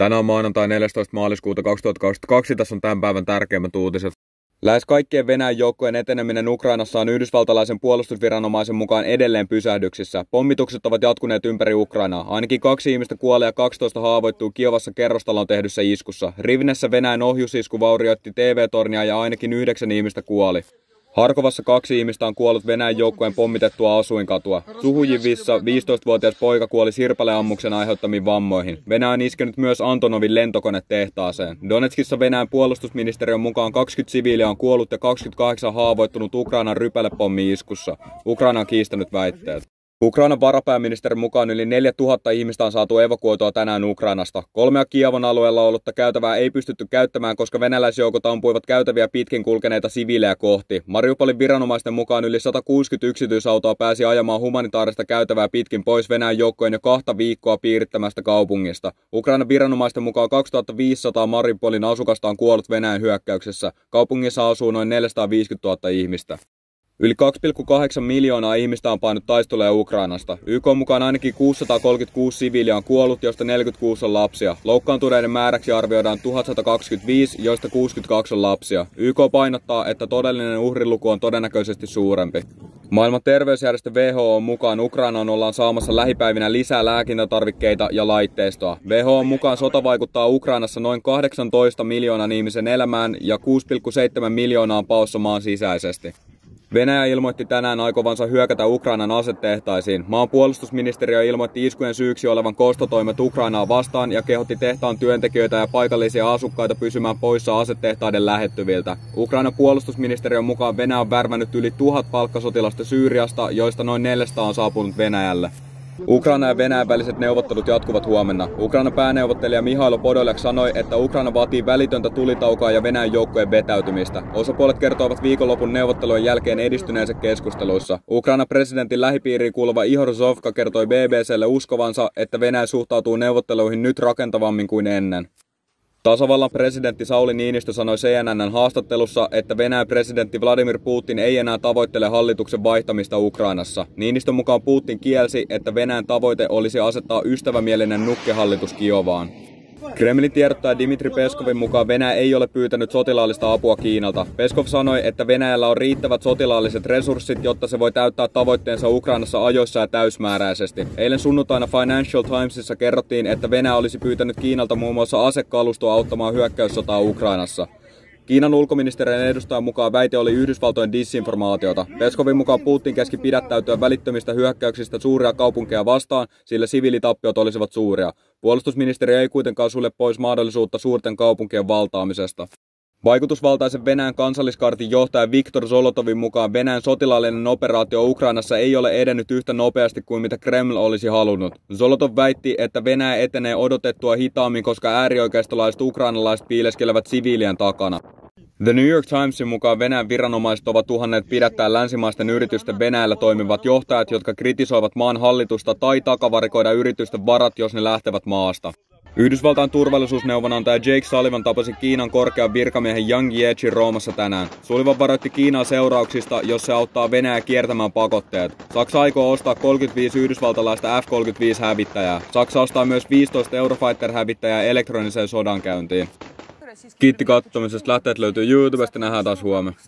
Tänään on maanantai 14. maaliskuuta 2022. Tässä on tämän päivän tärkeimmät uutiset. Lähes kaikkien Venäjän joukkojen eteneminen Ukrainassa on yhdysvaltalaisen puolustusviranomaisen mukaan edelleen pysähdyksissä. Pommitukset ovat jatkuneet ympäri Ukrainaa. Ainakin 2 ihmistä kuolee ja 12 haavoittuu Kiovassa kerrostaloon tehdyssä iskussa. Rivnessä Venäjän ohjusisku vaurioitti TV-tornia ja ainakin 9 ihmistä kuoli. Harkovassa 2 ihmistä on kuollut Venäjän joukkojen pommitettua asuinkatua. Suhujivissa 15-vuotias poika kuoli sirpaleammuksen aiheuttamiin vammoihin. Venäjä on iskenyt myös Antonovin lentokonetehtaaseen. Donetskissa Venäjän puolustusministeriön mukaan 20 siviiliä on kuollut ja 28 haavoittunut Ukrainan rypälepommi-iskussa. Ukraina on kiistänyt väitteet. Ukrainan varapääministerin mukaan yli 4000 ihmistä on saatu evakuoitua tänään Ukrainasta. 3 Kiovon alueella ollutta käytävää ei pystytty käyttämään, koska venäläisjoukot ampuivat käytäviä pitkin kulkeneita siviilejä kohti. Mariupolin viranomaisten mukaan yli 160 yksityisautoa pääsi ajamaan humanitaarista käytävää pitkin pois Venäjän joukkojen jo 2 viikkoa piirittämästä kaupungista. Ukrainan viranomaisten mukaan 2500 Mariupolin asukasta on kuollut Venäjän hyökkäyksessä. Kaupungissa asuu noin 450 000 ihmistä. Yli 2,8 miljoonaa ihmistä on painut taisteluja Ukrainasta. YK:n mukaan ainakin 636 siviiliä on kuollut, joista 46 on lapsia. Loukkaantuneiden määräksi arvioidaan 1125, joista 62 on lapsia. YK painottaa, että todellinen uhriluku on todennäköisesti suurempi. Maailman terveysjärjestö WHO:n mukaan Ukrainaan ollaan saamassa lähipäivinä lisää lääkintätarvikkeita ja laitteistoa. WHO:n mukaan sota vaikuttaa Ukrainassa noin 18 miljoonan ihmisen elämään ja 6,7 miljoonaa on paossa maan sisäisesti. Venäjä ilmoitti tänään aikovansa hyökätä Ukrainan asetehtaisiin. Maan puolustusministeriö ilmoitti iskujen syyksi olevan kostotoimet Ukrainaa vastaan ja kehotti tehtaan työntekijöitä ja paikallisia asukkaita pysymään poissa asetehtaiden lähettyviltä. Ukrainan puolustusministeriön mukaan Venäjä on värvännyt yli 1000 palkkasotilasta Syyriasta, joista noin 400 on saapunut Venäjälle. Ukraina ja Venäjän väliset neuvottelut jatkuvat huomenna. Ukrainan pääneuvottelija Mihailo Podolyak sanoi, että Ukraina vaatii välitöntä tulitaukoa ja Venäjän joukkojen vetäytymistä. Osapuolet kertoivat viikonlopun neuvottelujen jälkeen edistyneensä keskusteluissa. Ukrainan presidentin lähipiiriin kuuluva Ihor Zovka kertoi BBC:lle uskovansa, että Venäjä suhtautuu neuvotteluihin nyt rakentavammin kuin ennen. Tasavallan presidentti Sauli Niinistö sanoi CNN:n haastattelussa, että Venäjän presidentti Vladimir Putin ei enää tavoittele hallituksen vaihtamista Ukrainassa. Niinistön mukaan Putin kielsi, että Venäjän tavoite olisi asettaa ystävämielinen nukkehallitus Kiovaan. Kremlin tiedottaja Dmitri Peskovin mukaan Venäjä ei ole pyytänyt sotilaallista apua Kiinalta. Peskov sanoi, että Venäjällä on riittävät sotilaalliset resurssit, jotta se voi täyttää tavoitteensa Ukrainassa ajoissa ja täysmääräisesti. Eilen sunnuntaina Financial Timesissa kerrottiin, että Venäjä olisi pyytänyt Kiinalta muun muassa asekalustoa auttamaan hyökkäyssotaa Ukrainassa. Kiinan ulkoministeriön edustajan mukaan väite oli Yhdysvaltojen disinformaatiota. Peskovin mukaan Putin käski pidättäytyä välittömistä hyökkäyksistä suuria kaupunkeja vastaan, sillä siviilitappiot olisivat suuria. Puolustusministeriö ei kuitenkaan sulje pois mahdollisuutta suurten kaupunkien valtaamisesta. Vaikutusvaltaisen Venäjän kansalliskartin johtaja Viktor Zolotovin mukaan Venäjän sotilaallinen operaatio Ukrainassa ei ole edennyt yhtä nopeasti kuin mitä Kreml olisi halunnut. Zolotov väitti, että Venäjä etenee odotettua hitaammin, koska äärioikeistolaiset ukrainalaiset piileskelevät siviilien takana. The New York Timesin mukaan Venäjän viranomaiset ovat uhanneet pidättää länsimaisten yritysten Venäjällä toimivat johtajat, jotka kritisoivat maan hallitusta tai takavarikoida yritysten varat, jos ne lähtevät maasta. Yhdysvaltain turvallisuusneuvonantaja Jake Sullivan tapasi Kiinan korkean virkamiehen Yang Jiechin Roomassa tänään. Sullivan varoitti Kiinaa seurauksista, jos se auttaa Venäjää kiertämään pakotteet. Saksa aikoo ostaa 35 yhdysvaltalaista F-35-hävittäjää. Saksa ostaa myös 15 Eurofighter-hävittäjää elektroniseen sodankäyntiin. Kiitti katsomisesta. Lähteet löytyy YouTubesta. Nähdään taas huomenna.